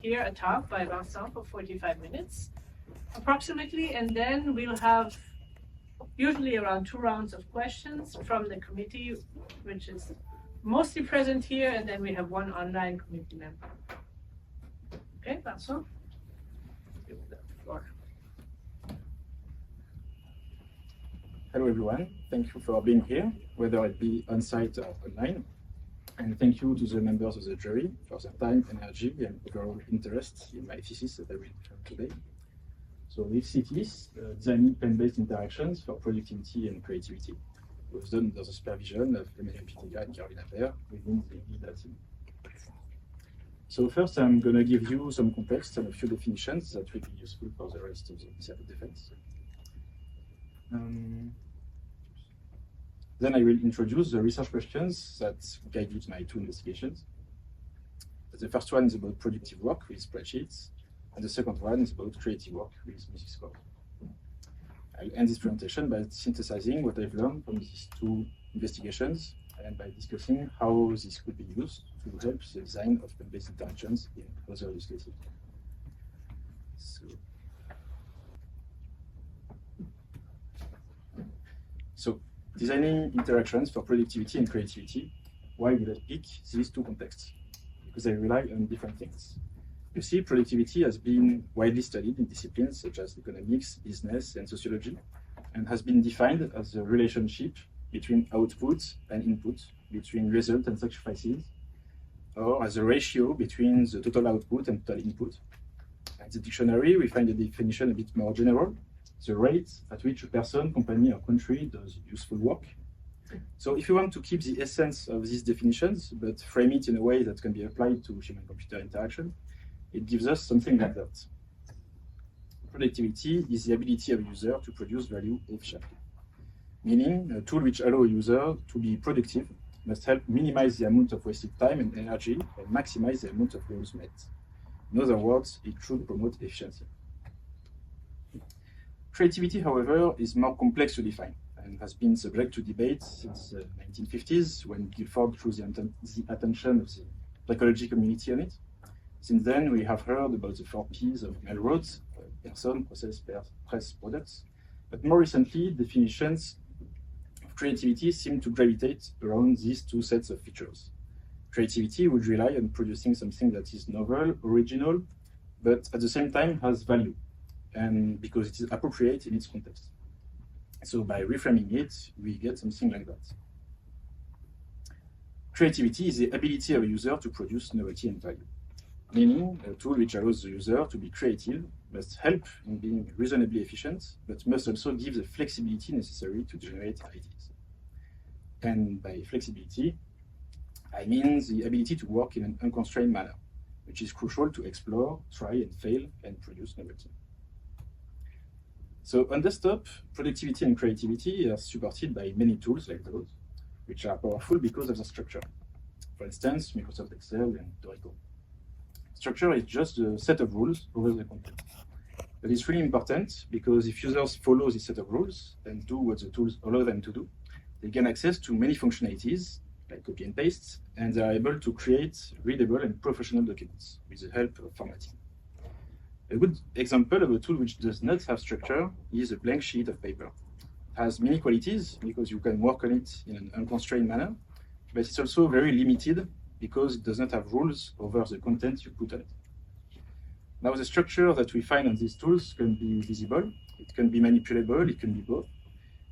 hear a talk by Vincent for 45 minutes approximately, and then we'll have usually around 2 rounds of questions from the committee, which is mostly present here, and then we have 1 online committee member. Okay, Vincent? Give you the floor. Hello everyone, thank you for being here, whether it be on-site or online. And thank you to the members of the jury for their time, energy, and overall interest in my thesis that I will present today. So this thesis, designing pen-based interactions for productivity and creativity, was done under the supervision of Emmanuel Pitega and Carolina Baer within the EDA team. So first, I'm going to give you some context and a few definitions that will be useful for the rest of the initiative defense. Then I will introduce the research questions that guided my 2 investigations. The first one is about productive work with spreadsheets, and the second one is about creative work with music score. I'll end this presentation by synthesizing what I've learned from these 2 investigations and by discussing how this could be used to help the design of pen-based interactions in other use cases. So designing interactions for productivity and creativity, why will I pick these 2 contexts? Because they rely on different things. You see, productivity has been widely studied in disciplines such as economics, business, and sociology, and has been defined as a relationship between output and input, between result and sacrifices, or as a ratio between the total output and total input. In the dictionary, we find the definition a bit more general: the rate at which a person, company, or country does useful work. So if you want to keep the essence of these definitions, but frame it in a way that can be applied to human-computer interaction, it gives us something like that. Productivity is the ability of a user to produce value efficiently. Meaning, a tool which allows a user to be productive must help minimize the amount of wasted time and energy and maximize the amount of goals met. In other words, it should promote efficiency. Creativity, however, is more complex to define and has been subject to debate since the 1950s, when Guilford drew the attention of the psychology community on it. Since then, we have heard about the 4 Ps of Melrose: person, process, press, products. But more recently, definitions of creativity seem to gravitate around these 2 sets of features. Creativity would rely on producing something that is novel, original, but at the same time has value, and because it is appropriate in its context. So by reframing it, we get something like that. Creativity is the ability of a user to produce novelty and value. Meaning, a tool which allows the user to be creative must help in being reasonably efficient, but must also give the flexibility necessary to generate ideas. And by flexibility, I mean the ability to work in an unconstrained manner, which is crucial to explore, try and fail, and produce novelty. So on desktop, productivity and creativity are supported by many tools like those, which are powerful because of the structure. For instance, Microsoft Excel and Oracle. Structure is just a set of rules over the content. But it's really important because if users follow this set of rules and do what the tools allow them to do, they gain access to many functionalities, like copy and paste, and they are able to create readable and professional documents with the help of formatting. A good example of a tool which does not have structure is a blank sheet of paper. It has many qualities because you can work on it in an unconstrained manner, but it's also very limited because it does not have rules over the content you put on it. Now, the structure that we find on these tools can be visible, it can be manipulable, it can be both.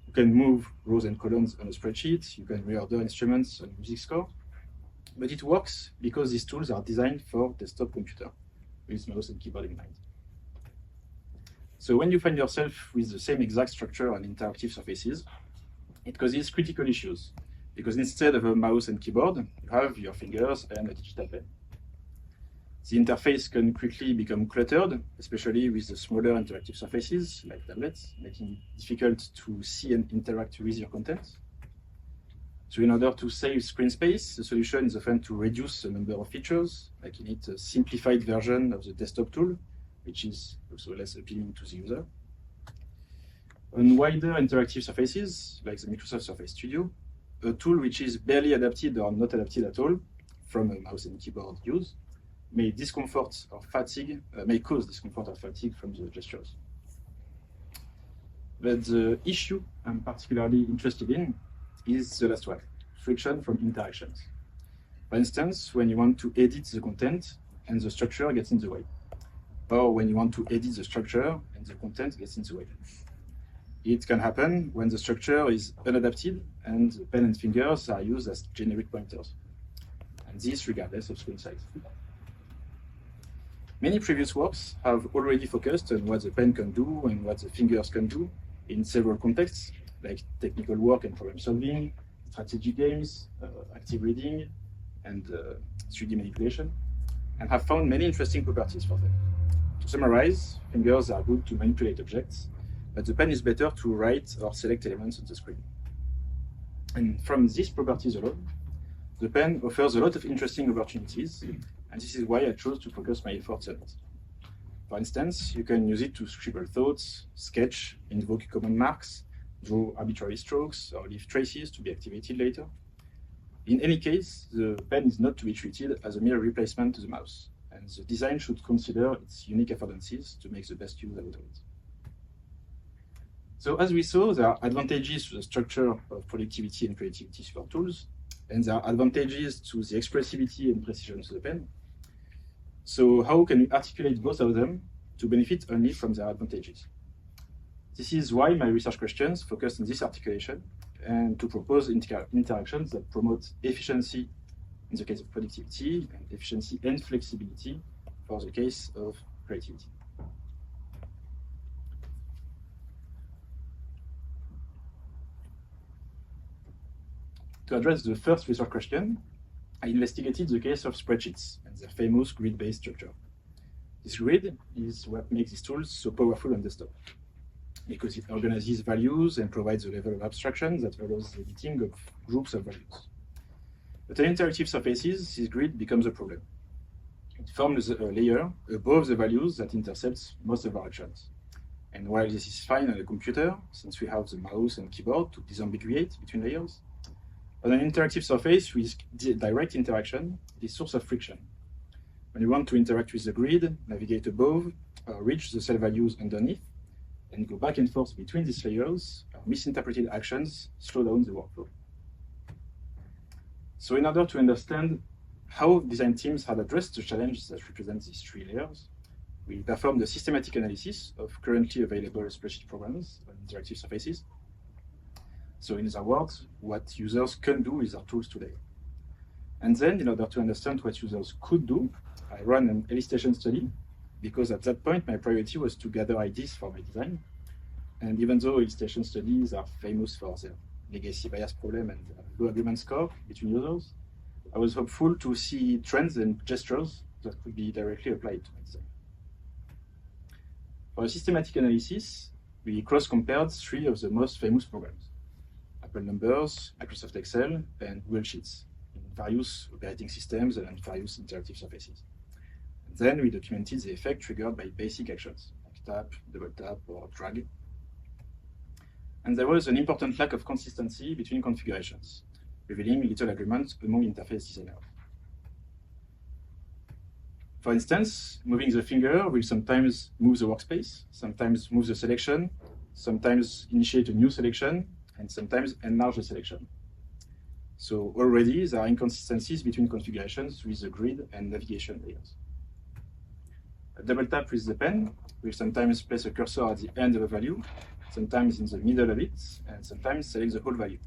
You can move rows and columns on a spreadsheet, you can reorder instruments on a music score, but it works because these tools are designed for desktop computer with mouse and keyboard in mind. So when you find yourself with the same exact structure on interactive surfaces, it causes critical issues, because instead of a mouse and keyboard, you have your fingers and a digital pen. The interface can quickly become cluttered, especially with the smaller interactive surfaces, like tablets, making it difficult to see and interact with your content. So in order to save screen space, the solution is often to reduce the number of features, making it a simplified version of the desktop tool, which is also less appealing to the user. On wider interactive surfaces, like the Microsoft Surface Studio, a tool which is barely adapted or not adapted at all from a mouse and keyboard use, may discomfort or fatigue, may cause discomfort or fatigue from the gestures. But the issue I'm particularly interested in is the last one, friction from interactions. For instance, when you want to edit the content and the structure gets in the way, or when you want to edit the structure and the content gets in the way. It can happen when the structure is unadapted and the pen and fingers are used as generic pointers, and this regardless of screen size. Many previous works have already focused on what the pen can do and what the fingers can do in several contexts, like technical work and problem solving, strategy games, active reading, and 3D manipulation, and have found many interesting properties for them. To summarize, fingers are good to manipulate objects, but the pen is better to write or select elements on the screen. And from these properties alone, the pen offers a lot of interesting opportunities, and this is why I chose to focus my efforts on it. For instance, you can use it to scribble thoughts, sketch, invoke command marks, draw arbitrary strokes, or leave traces to be activated later. In any case, the pen is not to be treated as a mere replacement to the mouse, and the design should consider its unique affordances to make the best use out of it. So as we saw, there are advantages to the structure of productivity and creativity support tools, and there are advantages to the expressivity and precision of the pen. So how can we articulate both of them to benefit only from their advantages? This is why my research questions focus on this articulation and to propose interactions that promote efficiency in the case of productivity and efficiency and flexibility for the case of creativity. To address the first research question, I investigated the case of spreadsheets and their famous grid-based structure. This grid is what makes these tools so powerful on desktop, because it organizes values and provides a level of abstraction that allows the editing of groups of values. But on interactive surfaces, this grid becomes a problem. It forms a layer above the values that intercepts most of our actions. And while this is fine on a computer, since we have the mouse and keyboard to disambiguate between layers, on an interactive surface with direct interaction, it is a source of friction. When you want to interact with the grid, navigate above, reach the cell values underneath, and go back and forth between these layers, misinterpreted actions slow down the workflow. So in order to understand how design teams had addressed the challenge that represents these three layers, we performed a systematic analysis of currently available spreadsheet programs on interactive surfaces. So in other words, what users can do with our tools today. And then, in order to understand what users could do, I ran an elicitation study, because at that point, my priority was to gather ideas for my design. And even though elicitation studies are famous for their legacy bias problem and low agreement score between users, I was hopeful to see trends and gestures that could be directly applied to my design. For a systematic analysis, we cross-compared three of the most famous programs: Apple Numbers, Microsoft Excel, and Google Sheets in various operating systems and on various interactive surfaces. And then we documented the effect triggered by basic actions, like tap, double tap, or drag. And there was an important lack of consistency between configurations, revealing little agreement among interface designers. For instance, moving the finger will sometimes move the workspace, sometimes move the selection, sometimes initiate a new selection, and sometimes enlarge the selection. So already there are inconsistencies between configurations with the grid and navigation layers. A double tap with the pen will sometimes place a cursor at the end of a value, sometimes in the middle of it, and sometimes select the whole value.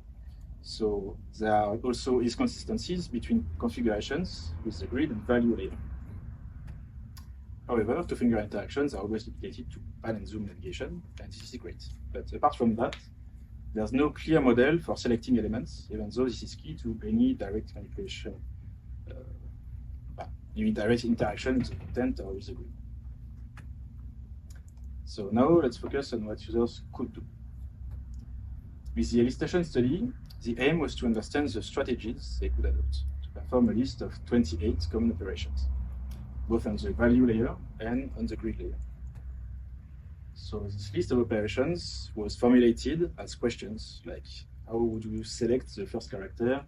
So there are also inconsistencies between configurations with the grid and value layer. However, two-finger interactions are always limited to pan and zoom navigation, and this is great. But apart from that, there's no clear model for selecting elements, even though this is key to any direct manipulation, any direct interaction with the content or with the grid. So now let's focus on what users could do. With the elicitation study, the aim was to understand the strategies they could adopt to perform a list of 28 common operations, both on the value layer and on the grid layer. So this list of operations was formulated as questions like, how would you select the first character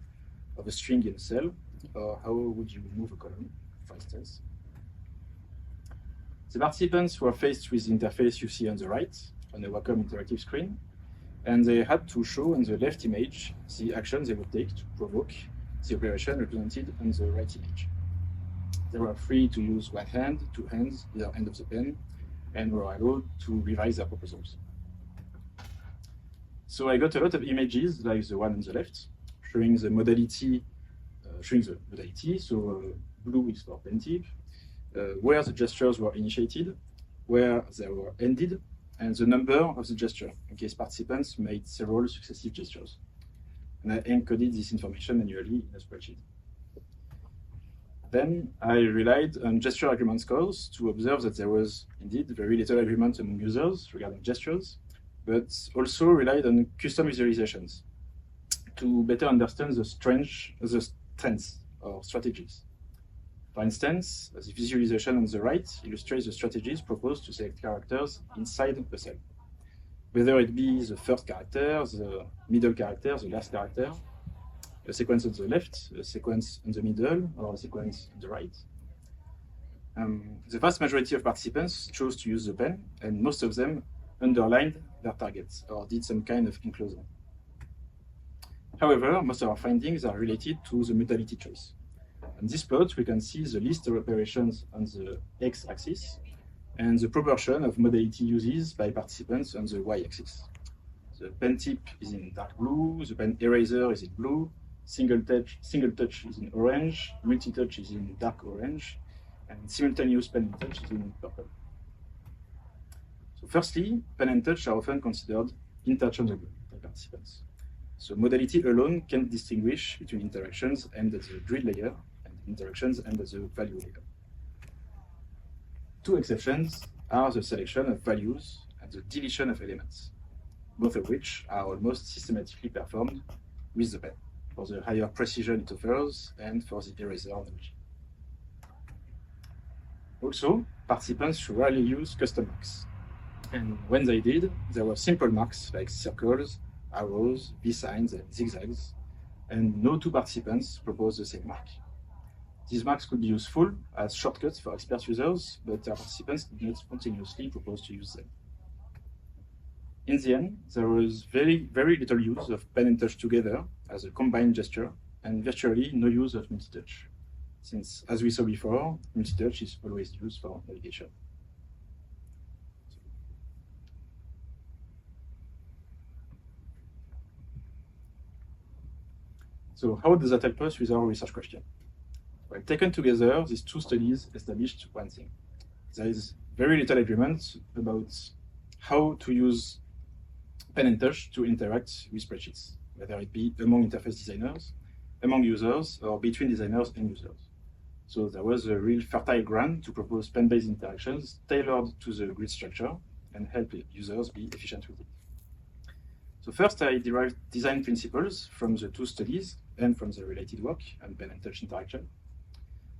of a string in a cell, or how would you move a column, for instance, The participants were faced with the interface you see on the right, on a Wacom interactive screen, and they had to show on the left image the actions they would take to provoke the operation represented on the right image. They were free to use one hand, two hands, either end of the pen, and were allowed to revise their proposals. So I got a lot of images like the one on the left, showing the modality. Blue is for pen tip, where the gestures were initiated, where they were ended, and the number of the gesture, in case participants made several successive gestures. And I encoded this information manually in a spreadsheet. Then I relied on gesture agreement scores to observe that there was indeed very little agreement among users regarding gestures, but also relied on custom visualizations to better understand the strengths or strategies. For instance, the visualization on the right illustrates the strategies proposed to select characters inside the cell. Whether it be the first character, the middle character, the last character, a sequence on the left, a sequence in the middle, or a sequence on the right. The vast majority of participants chose to use the pen, and most of them underlined their targets or did some kind of enclosing. However, most of our findings are related to the modality choice. On this plot, we can see the list of operations on the x-axis and the proportion of modality uses by participants on the y-axis. The pen tip is in dark blue, the pen eraser is in blue, single touch is in orange, multi-touch is in dark orange, and simultaneous pen and touch is in purple. So firstly, pen and touch are often considered interchangeable by participants. So modality alone can't distinguish between interactions aimed at the grid layer and interactions aimed at the value layer. Two exceptions are the selection of values and the deletion of elements, both of which are almost systematically performed with the pen, for the higher precision it offers and for the eraser analogy. Also, participants rarely use custom marks. And when they did, there were simple marks like circles, arrows, V-signs, and zigzags, and no two participants proposed the same mark. These marks could be useful as shortcuts for expert users, but our participants did not spontaneously propose to use them. In the end, there was very little use of pen and touch together as a combined gesture, and virtually no use of multi-touch, since, as we saw before, multi-touch is always used for navigation. So how does that help us with our research question? Well, taken together, these two studies established one thing. There is very little agreement about how to use pen and touch to interact with spreadsheets, whether it be among interface designers, among users, or between designers and users. So there was a real fertile ground to propose pen-based interactions tailored to the grid structure and help users be efficient with it. So first, I derived design principles from the two studies and from the related work on pen and touch interaction.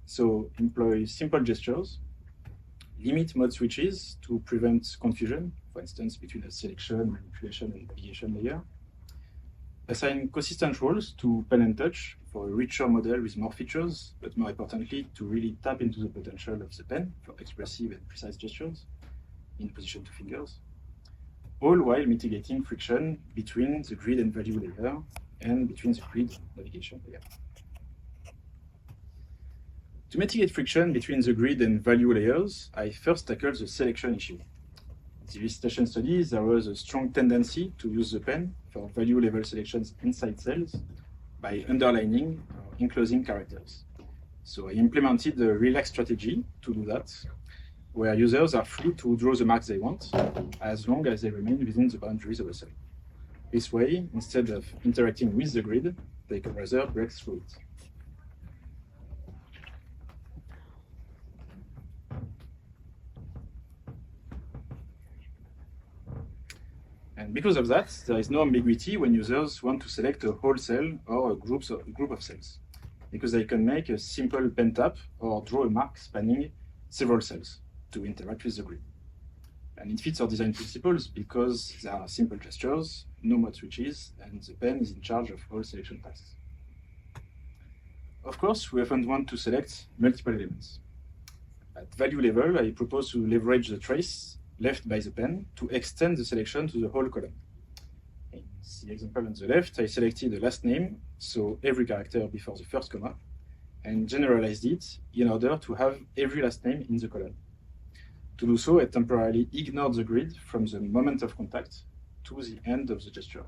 So employ simple gestures, limit mode switches to prevent confusion, for instance, between a selection, manipulation, and navigation layer. Assign consistent roles to pen and touch for a richer model with more features, but more importantly, to really tap into the potential of the pen for expressive and precise gestures in position to fingers, all while mitigating friction between the grid and value layer and between the grid and navigation layer. To mitigate friction between the grid and value layers, I first tackled the selection issue. In the elicitation studies, there was a strong tendency to use the pen for value level selections inside cells by underlining or enclosing characters. So I implemented a relaxed strategy to do that, where users are free to draw the marks they want, as long as they remain within the boundaries of a cell. This way, instead of interacting with the grid, they can rather break through it. And because of that, there is no ambiguity when users want to select a whole cell or a group of cells, because they can make a simple pen tap or draw a mark spanning several cells to interact with the grid. And it fits our design principles because there are simple gestures, no mode switches, and the pen is in charge of all selection tasks. Of course, we often want to select multiple elements. At value level, I propose to leverage the trace left by the pen to extend the selection to the whole column. In the example on the left, I selected the last name, so every character before the first comma, and generalized it in order to have every last name in the column. To do so, I temporarily ignored the grid from the moment of contact to the end of the gesture.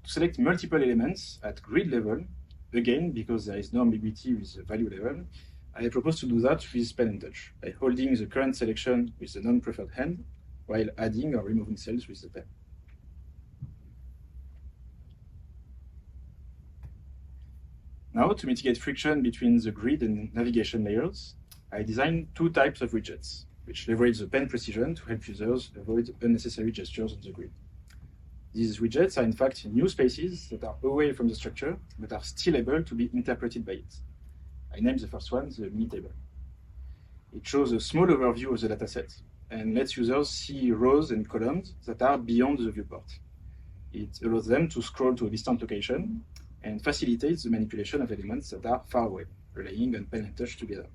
To select multiple elements at grid level, again, because there is no ambiguity with the value level, I propose to do that with pen and touch, by holding the current selection with the non-preferred hand, while adding or removing cells with the pen. Now, to mitigate friction between the grid and navigation layers, I designed two types of widgets, which leverage the pen precision to help users avoid unnecessary gestures on the grid. These widgets are in fact new spaces that are away from the structure, but are still able to be interpreted by it. I named the first one the mini table. It shows a small overview of the dataset and lets users see rows and columns that are beyond the viewport. It allows them to scroll to a distant location and facilitates the manipulation of elements that are far away, relying on pen and touch together.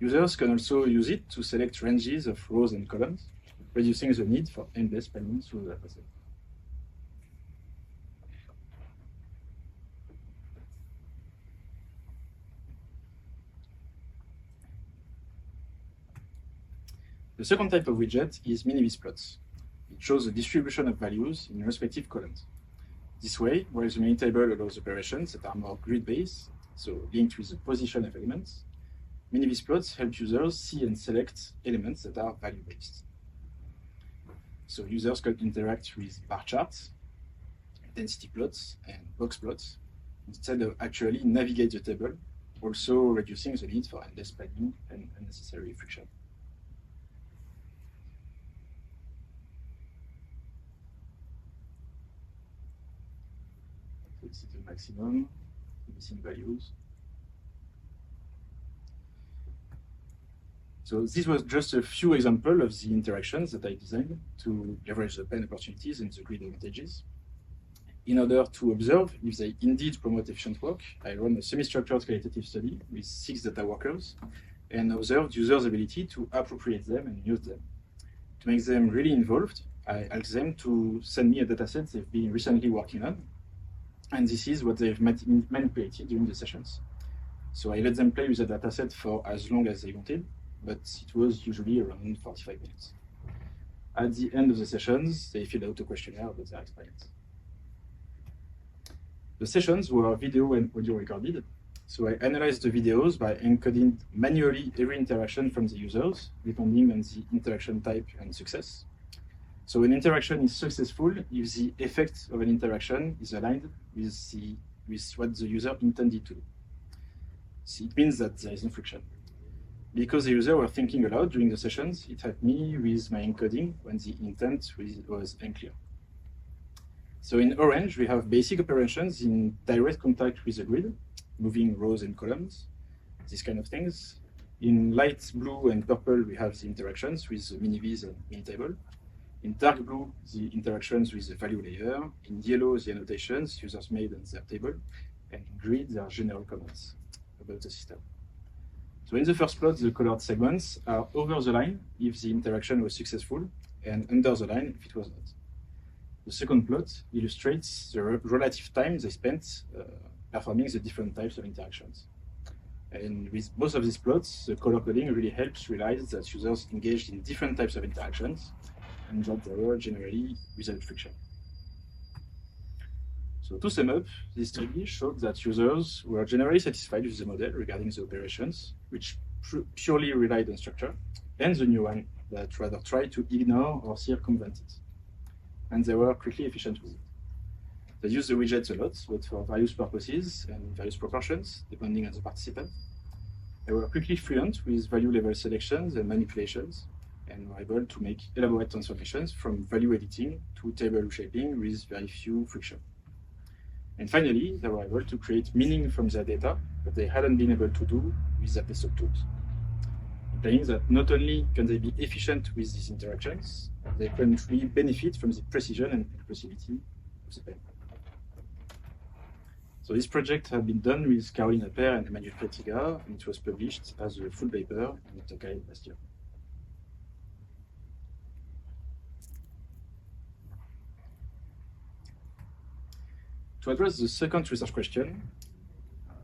Users can also use it to select ranges of rows and columns, reducing the need for endless panning through the dataset. The second type of widget is mini-vis plots. It shows the distribution of values in respective columns. This way, whereas the mini table allows operations that are more grid-based, so linked with the position of elements, mini-vis plots help users see and select elements that are value-based. So users can interact with bar charts, density plots, and box plots, instead of actually navigate the table, also reducing the need for endless panning and unnecessary friction. This is the maximum, missing values. So this was just a few examples of the interactions that I designed to leverage the pen opportunities and the grid advantages. In order to observe if they indeed promote efficient work, I ran a semi-structured qualitative study with 6 data workers and observed users' ability to appropriate them and use them. To make them really involved, I asked them to send me a dataset they've been recently working on, and this is what they've manipulated during the sessions. So I let them play with the dataset for as long as they wanted, but it was usually around 45 minutes. At the end of the sessions, they filled out a questionnaire about their experience. The sessions were video and audio recorded, so I analyzed the videos by encoding manually every interaction from the users, depending on the interaction type and success. So an interaction is successful if the effect of an interaction is aligned with what the user intended to do. So it means that there is no friction. Because the user were thinking aloud during the sessions, it helped me with my encoding when the intent was unclear. So in orange, we have basic operations in direct contact with the grid, moving rows and columns, these kind of things. In light blue and purple, we have the interactions with the mini-vis and mini-table. In dark blue, the interactions with the value layer. In yellow, the annotations users made on their table. And in green, there are general comments about the system. So in the first plot, the colored segments are over the line if the interaction was successful, and under the line if it was not. The second plot illustrates the relative time they spent performing the different types of interactions. And with both of these plots, the color coding really helps realize that users engaged in different types of interactions and that they were generally without friction. So to sum up, this study showed that users were generally satisfied with the model regarding the operations, which purely relied on structure, and the new one that rather tried to ignore or circumvent it. And they were quickly efficient with it. They used the widgets a lot, but for various purposes and various proportions, depending on the participant. They were quickly fluent with value level selections and manipulations, and were able to make elaborate transformations from value editing to table reshaping with very few friction. And finally, they were able to create meaning from their data that they hadn't been able to do with their desktop tools. Implying that not only can they be efficient with these interactions, they can really benefit from the precision and expressivity of the pen. So this project had been done with Caroline Appert and Emmanuel Kretiga, and it was published as a full paper in Tokai last year. To address the second research question,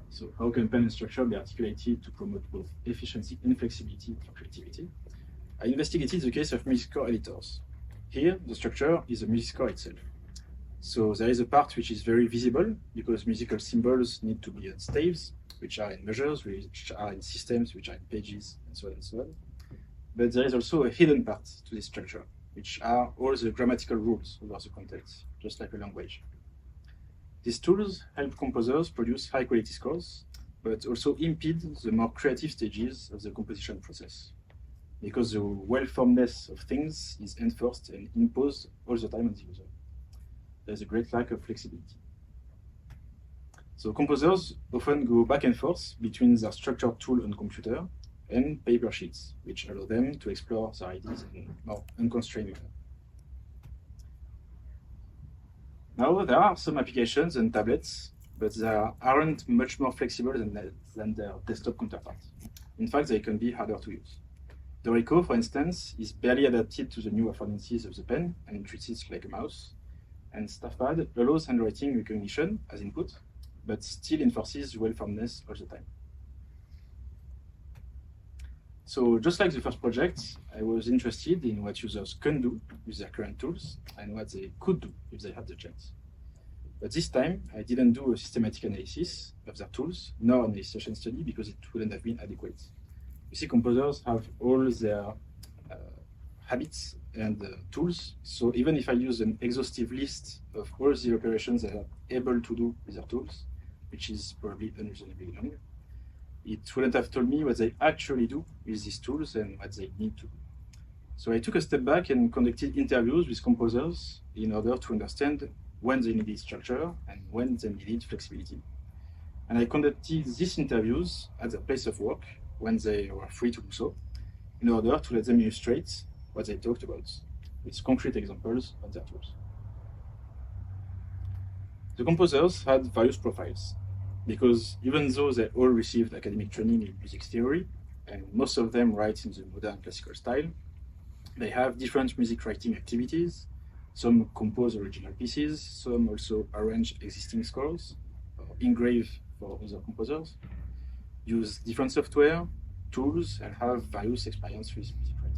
so how can pen and structure be articulated to promote both efficiency and flexibility for creativity, I investigated the case of music score editors. Here, the structure is the music score itself. So there is a part which is very visible because musical symbols need to be on staves, which are in measures, which are in systems, which are in pages, and so on and so on. But there is also a hidden part to this structure, which are all the grammatical rules over the context, just like a language. These tools help composers produce high-quality scores, but also impede the more creative stages of the composition process, because the well-formedness of things is enforced and imposed all the time on the user. There's a great lack of flexibility. So composers often go back and forth between their structured tool on computer and paper sheets, which allow them to explore their ideas in more unconstrained manner. Now, there are some applications and tablets, but they aren't much more flexible than their desktop counterparts. In fact, they can be harder to use. Dorico, for instance, is barely adapted to the new affordances of the pen and treats it like a mouse. And StaffPad allows handwriting recognition as input, but still enforces well-formedness all the time. So just like the first project, I was interested in what users can do with their current tools and what they could do if they had the chance. But this time, I didn't do a systematic analysis of their tools, nor an illustration study, because it wouldn't have been adequate. You see, composers have all their habits and tools. So even if I use an exhaustive list of all the operations they are able to do with their tools, which is probably unreasonably long, it wouldn't have told me what they actually do with these tools and what they need to do. So I took a step back and conducted interviews with composers in order to understand when they needed structure and when they needed flexibility. And I conducted these interviews at their place of work when they were free to do so, in order to let them illustrate what they talked about with concrete examples of their tools. The composers had various profiles, because even though they all received academic training in music theory, and most of them write in the modern classical style, they have different music writing activities. Some compose original pieces, some also arrange existing scores, or engrave for other composers, use different software, tools, and have various experience with music writing.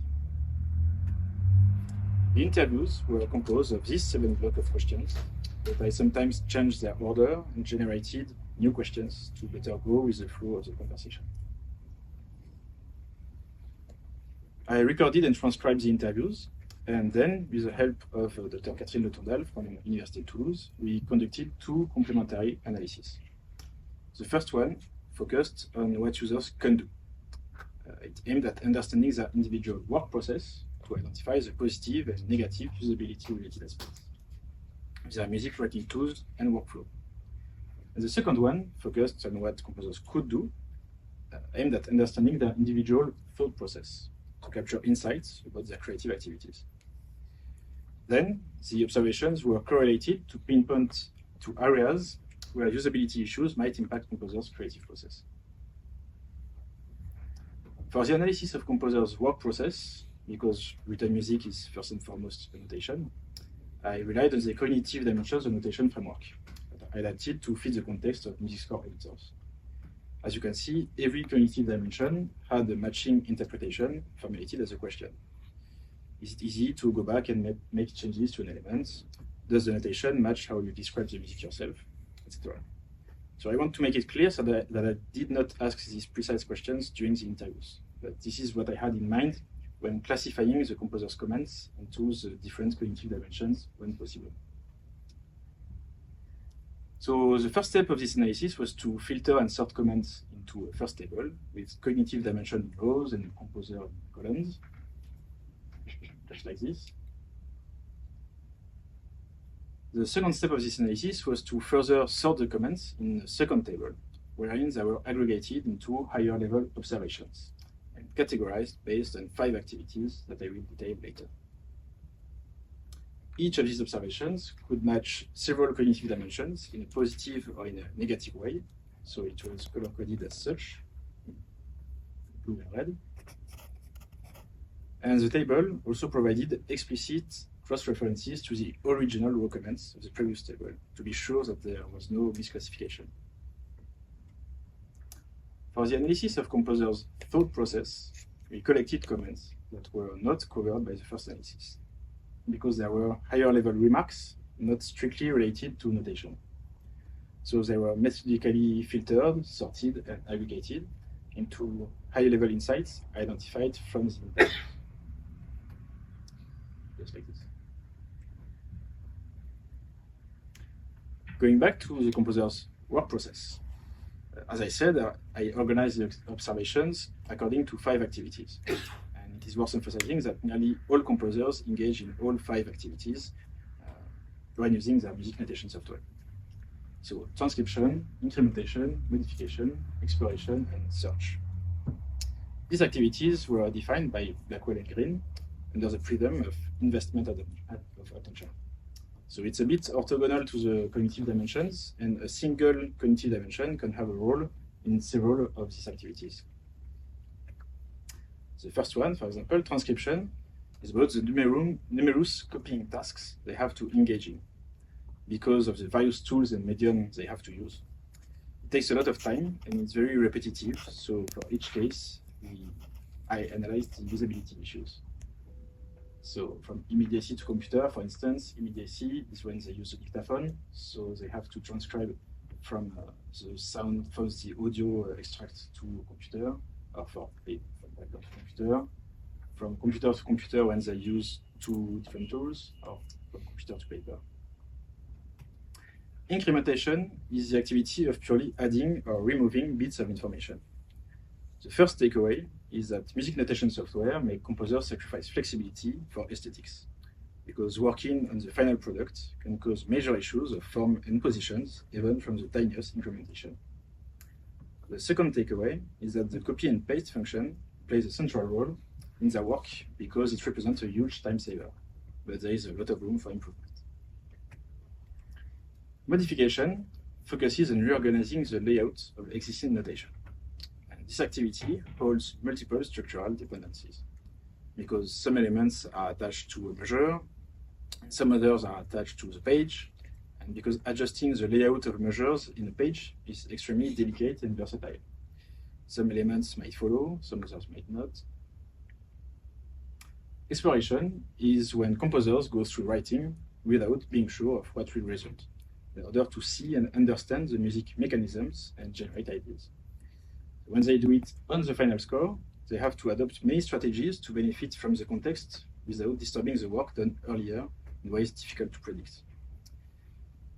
The interviews were composed of these 7 blocks of questions, but I sometimes changed their order and generated new questions to better go with the flow of the conversation. I recorded and transcribed the interviews, and then, with the help of Dr. Catherine Le Tourdal from Université of Toulouse, we conducted 2 complementary analyses. The first one focused on what users can do. It aimed at understanding their individual work process to identify the positive and negative usability-related aspects of their music writing tools and workflow. And the second one focused on what composers could do, aimed at understanding their individual thought process to capture insights about their creative activities. Then, the observations were correlated to pinpoint to areas where usability issues might impact composers' creative process. For the analysis of composers' work process, because written music is first and foremost a notation, I relied on the cognitive dimensions of notation framework that I adapted to fit the context of music score editors. As you can see, every cognitive dimension had a matching interpretation formulated as a question. Is it easy to go back and make changes to an element? Does the notation match how you describe the music yourself, etc.? So I want to make it clear so that I did not ask these precise questions during the interviews, but this is what I had in mind when classifying the composer's comments into the different cognitive dimensions when possible. So the first step of this analysis was to filter and sort comments into a first table with cognitive dimension in rows and composer in columns, just like this. The second step of this analysis was to further sort the comments in a second table, wherein they were aggregated into higher level observations and categorized based on 5 activities that I will detail later. each of these observations could match several cognitive dimensions in a positive or in a negative way. So it was color-coded as such, blue and red. And the table also provided explicit cross-references to the original raw comments of the previous table to be sure that there was no misclassification. For the analysis of composers' thought process, we collected comments that were not covered by the first analysis, because there were higher-level remarks not strictly related to notation. So they were methodically filtered, sorted, and aggregated into high-level insights identified from the input. Just like this. Going back to the composer's work process. As I said, I organized the observations according to 5 activities. And it is worth emphasizing that nearly all composers engage in all 5 activities when using their music notation software. So transcription, incrementation, modification, exploration, and search. These activities were defined by Blackwell and Green under the freedom of investment of attention. So it's a bit orthogonal to the cognitive dimensions, and a single cognitive dimension can have a role in several of these activities. The first one, for example, transcription, is about the numerous copying tasks they have to engage in because of the various tools and mediums they have to use. It takes a lot of time and it's very repetitive, so for each case, I analyzed the usability issues. So from immediacy to computer, for instance, immediacy is when they use the dictaphone, so they have to transcribe from the sound, from the audio extract to computer, or from paper to computer. From computer to computer when they use 2 different tools, or from computer to paper. Incrementation is the activity of purely adding or removing bits of information. The first takeaway is that music notation software make composers sacrifice flexibility for aesthetics, because working on the final product can cause major issues of form and positions, even from the tiniest incrementation. The second takeaway is that the copy and paste function plays a central role in their work because it represents a huge time saver, but there is a lot of room for improvement. Modification focuses on reorganizing the layout of existing notation. This activity holds multiple structural dependencies, because some elements are attached to a measure, and some others are attached to the page, and because adjusting the layout of measures in a page is extremely delicate and versatile. Some elements might follow, some others might not. Exploration is when composers go through writing without being sure of what will result, in order to see and understand the music mechanisms and generate ideas. When they do it on the final score, they have to adopt many strategies to benefit from the context without disturbing the work done earlier in ways difficult to predict.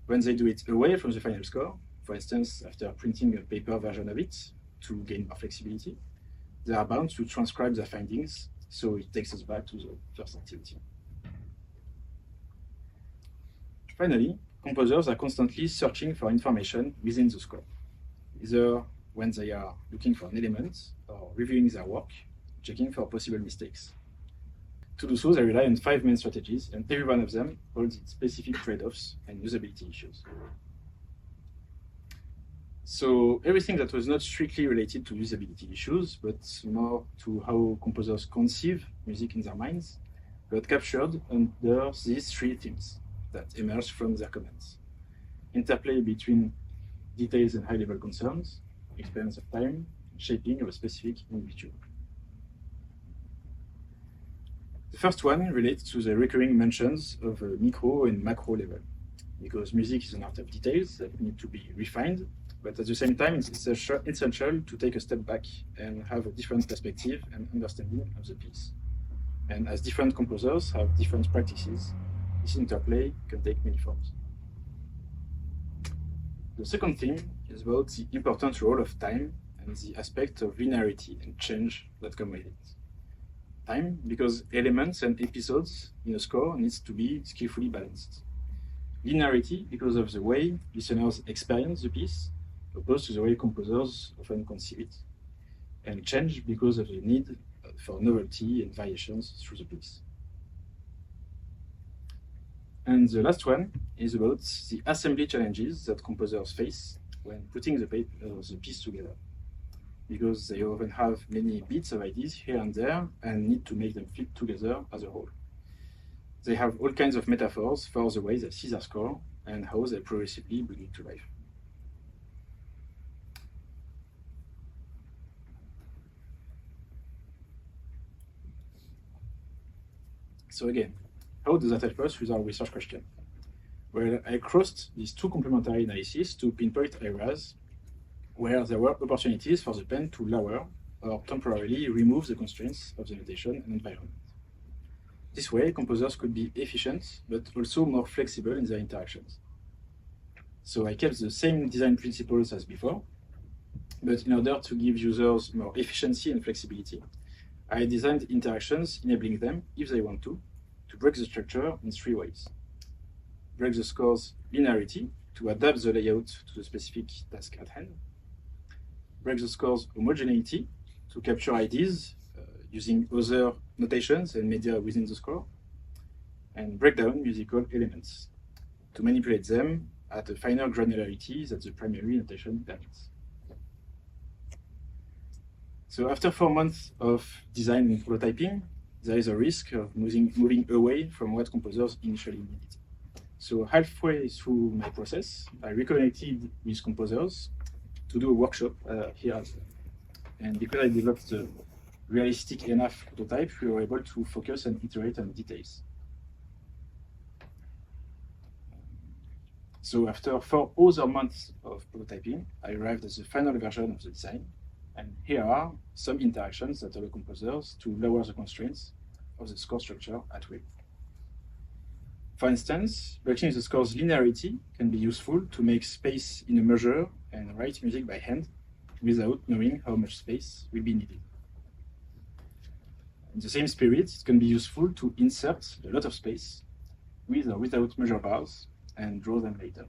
When they do it away from the final score, for instance, after printing a paper version of it to gain more flexibility, they are bound to transcribe their findings, so it takes us back to the first activity. Finally, composers are constantly searching for information within the score, either when they are looking for an element or reviewing their work, checking for possible mistakes. To do so, they rely on 5 main strategies, and every one of them holds its specific trade-offs and usability issues. So everything that was not strictly related to usability issues, but more to how composers conceive music in their minds, got captured under these 3 themes that emerged from their comments. Interplay between details and high-level concerns, experience of time, shaping of a specific individual. The first one relates to the recurring mentions of a micro and macro level, because music is an art of details that need to be refined, but at the same time, it's essential to take a step back and have a different perspective and understanding of the piece. And as different composers have different practices, this interplay can take many forms. The second theme is about the important role of time and the aspect of linearity and change that come with it. Time, because elements and episodes in a score needs to be skillfully balanced. Linearity, because of the way listeners experience the piece, opposed to the way composers often conceive it. And change, because of the need for novelty and variations through the piece. And the last one is about the assembly challenges that composers face when putting the piece together, because they often have many bits of ideas here and there and need to make them fit together as a whole. They have all kinds of metaphors for the way they see their score and how they progressively bring it to life. So again, how does that help us with our research question? Well, I crossed these two complementary analyses to pinpoint areas where there were opportunities for the pen to lower or temporarily remove the constraints of the notation and environment. This way, composers could be efficient, but also more flexible in their interactions. So I kept the same design principles as before, but in order to give users more efficiency and flexibility, I designed interactions enabling them, if they want to break the structure in three ways. Break the score's linearity to adapt the layout to the specific task at hand. Break the score's homogeneity to capture ideas using other notations and media within the score. And break down musical elements to manipulate them at a finer granularity that the primary notation permits. So after 4 months of design and prototyping, there is a risk of moving away from what composers initially needed. So halfway through my process, I reconnected with composers to do a workshop here. And because I developed a realistic enough prototype, we were able to focus and iterate on details. So after 4 other months of prototyping, I arrived at the final version of the design. And here are some interactions that allow composers to lower the constraints of the score structure at will. For instance, breaking the score's linearity can be useful to make space in a measure and write music by hand without knowing how much space will be needed. In the same spirit, it can be useful to insert a lot of space with or without measure bars and draw them later.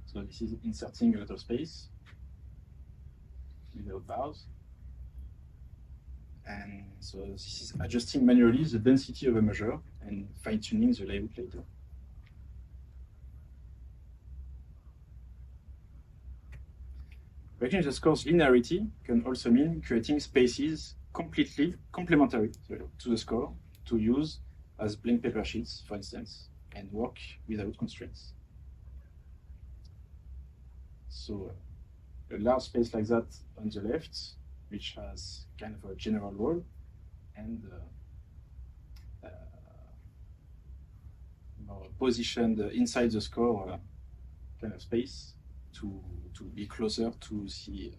So this is inserting a lot of space without bars. And so this is adjusting manually the density of a measure and fine-tuning the layout later. Breaking the score's linearity can also mean creating spaces completely complementary to the score to use as blank paper sheets, for instance, and work without constraints. So a large space like that on the left, which has kind of a general wall, and more positioned inside the score kind of space to be closer to the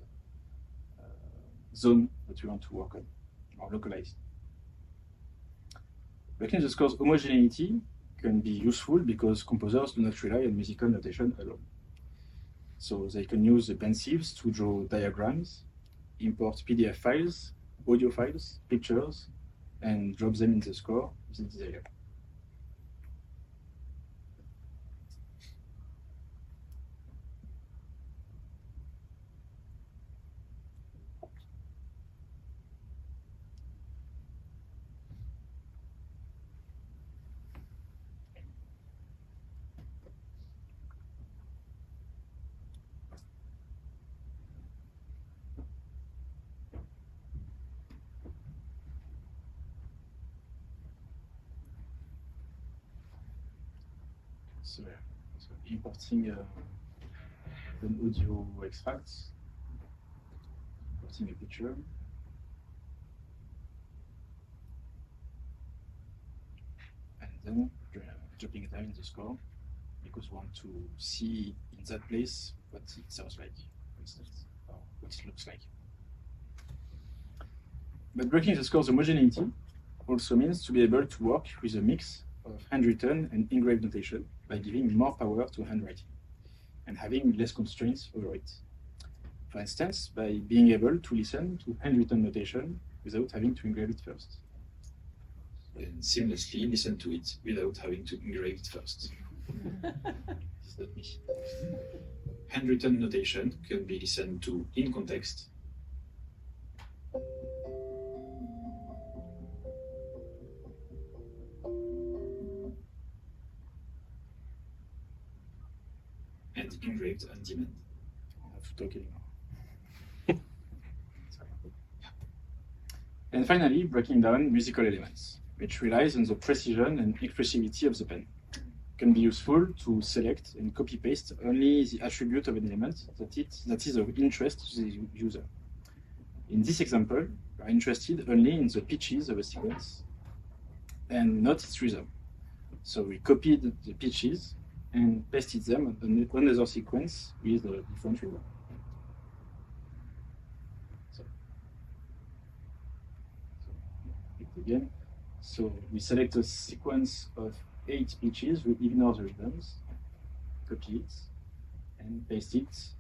zone that we want to work on or localize. Breaking the score's homogeneity can be useful because composers do not rely on musical notation alone. So they can use the pensieves to draw diagrams, import PDF files, audio files, pictures, and drop them in the score if they desire. So importing an audio extract, importing a picture, and then dropping them in the score because we want to see in that place what it sounds like, for instance, or what it looks like. But breaking the score's homogeneity also means to be able to work with a mix of handwritten and engraved notation by giving more power to handwriting and having less constraints over it. For instance, by being able to listen to handwritten notation without having to engrave it first. and seamlessly listen to it without having to engrave it first. It's not me. Handwritten notation can be listened to in context. And engraved on demand. I have to talk anymore. And finally, breaking down musical elements, which relies on the precision and expressivity of the pen. Can be useful to select and copy-paste only the attribute of an element that is of interest to the user. In this example, we are interested only in the pitches of a sequence and not its rhythm. So we copied the pitches and pasted them on another sequence with a different rhythm. Again. So we select a sequence of 8 pitches, we ignore the rhythms, copy it, and paste it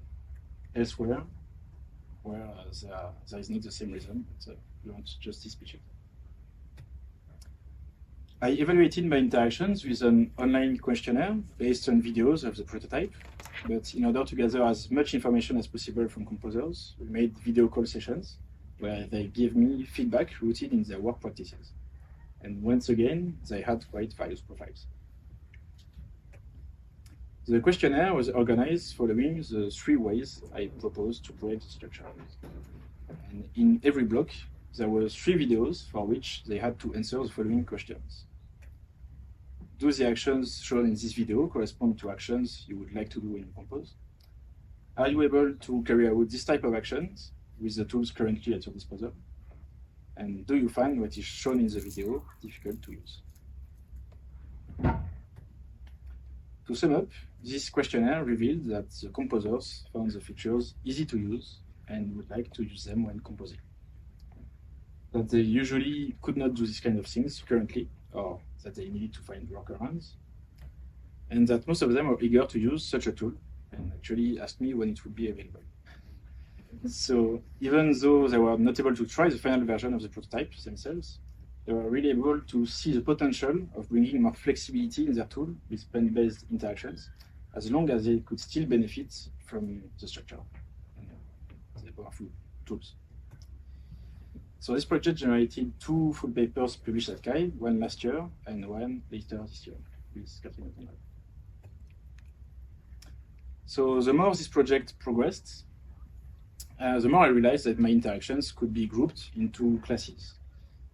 elsewhere where there is not the same rhythm, but we want just this pitch. I evaluated my interactions with an online questionnaire based on videos of the prototype, but in order to gather as much information as possible from composers, we made video call sessions where they give me feedback rooted in their work practices. And once again, they had quite various profiles. The questionnaire was organized following the 3 ways I proposed to break the structure. And in every block, there were 3 videos for which they had to answer the following questions. Do the actions shown in this video correspond to actions you would like to do in Compose? Are you able to carry out this type of actions with the tools currently at your disposal? And do you find what is shown in the video difficult to use? To sum up, this questionnaire revealed that the composers found the features easy to use and would like to use them when composing. That they usually could not do this kind of things currently, or that they needed to find workarounds, and that most of them are eager to use such a tool and actually asked me when it would be available. So even though they were not able to try the final version of the prototype themselves, they were really able to see the potential of bringing more flexibility in their tool with pen-based interactions, as long as they could still benefit from the structure and the powerful tools. So this project generated 2 full papers published at Cavez, one last year and one later this year with Catherine. So the more this project progressed, the more I realized that my interactions could be grouped into classes,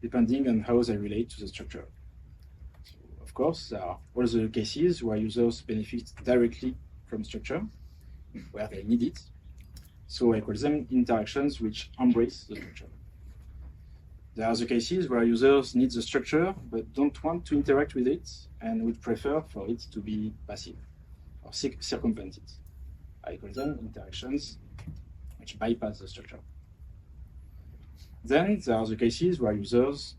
depending on how they relate to the structure. So, of course, there are all the cases where users benefit directly from structure, where they need it. So I call them interactions which embrace the structure. There are the cases where users need the structure but don't want to interact with it and would prefer for it to be passive or circumvent it. I call them interactions which bypass the structure. Then there are the cases where users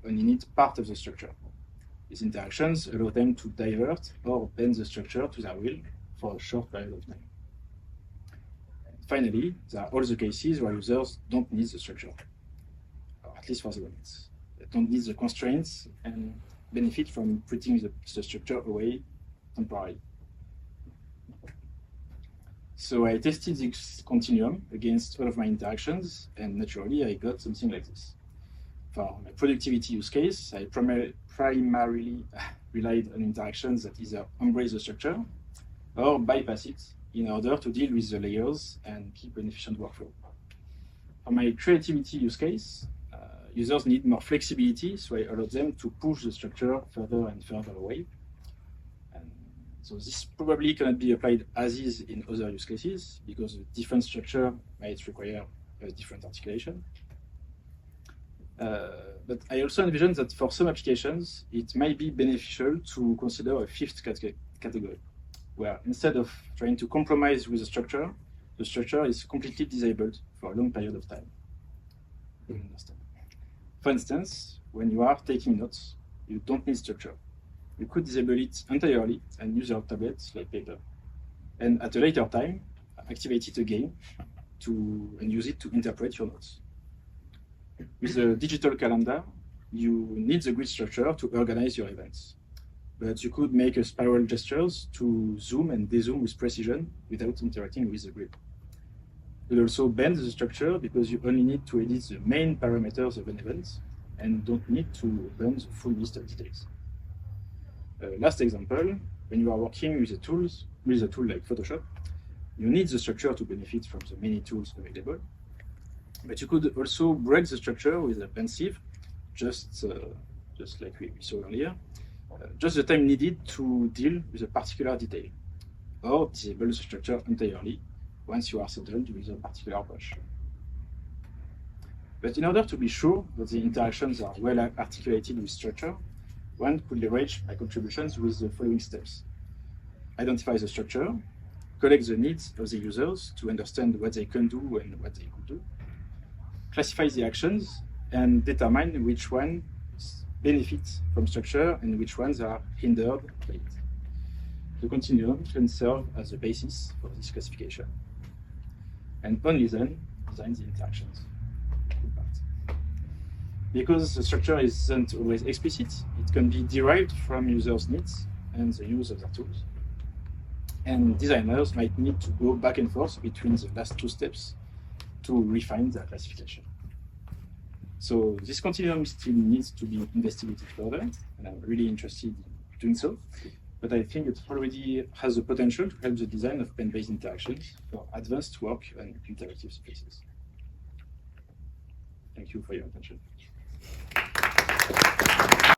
only need part of the structure. These interactions allow them to divert or bend the structure to their will for a short period of time. And finally, there are all the cases where users don't need the structure, or at least for the moment. They don't need the constraints and benefit from putting the structure away temporarily. So I tested this continuum against all of my interactions, and naturally I got something like this. For my productivity use case, I primarily relied on interactions that either embrace the structure or bypass it in order to deal with the layers and keep an efficient workflow. For my creativity use case, users need more flexibility, so I allowed them to push the structure further and further away. So this probably cannot be applied as is in other use cases because a different structure might require a different articulation. But I also envision that for some applications, it might be beneficial to consider a 5th category, where instead of trying to compromise with the structure is completely disabled for a long period of time. For instance, when you are taking notes, you don't need structure. You could disable it entirely and use your tablets like paper. And at a later time, activate it again and use it to interpret your notes. With a digital calendar, you need the grid structure to organize your events. But you could make a spiral gestures to zoom and dezoom with precision without interacting with the grid. You also bend the structure because you only need to edit the main parameters of an event and don't need to open the full list of details. Last example, when you are working with a tool like Photoshop, you need the structure to benefit from the many tools available. But you could also break the structure with a pensieve, just like we saw earlier, just the time needed to deal with a particular detail, or disable the structure entirely once you are settled with a particular brush. But in order to be sure that the interactions are well articulated with structure, one could leverage my contributions with the following steps. Identify the structure, collect the needs of the users to understand what they can do and what they could do, classify the actions, and determine which ones benefit from structure and which ones are hindered by it. The continuum can serve as the basis for this classification. And only then design the interactions. Because the structure isn't always explicit, it can be derived from users' needs and the use of their tools. And designers might need to go back and forth between the last two steps to refine their classification. So this continuum still needs to be investigated further, and I'm really interested in doing so. But I think it already has the potential to help the design of pen-based interactions for advanced work and interactive spaces. Thank you for your attention.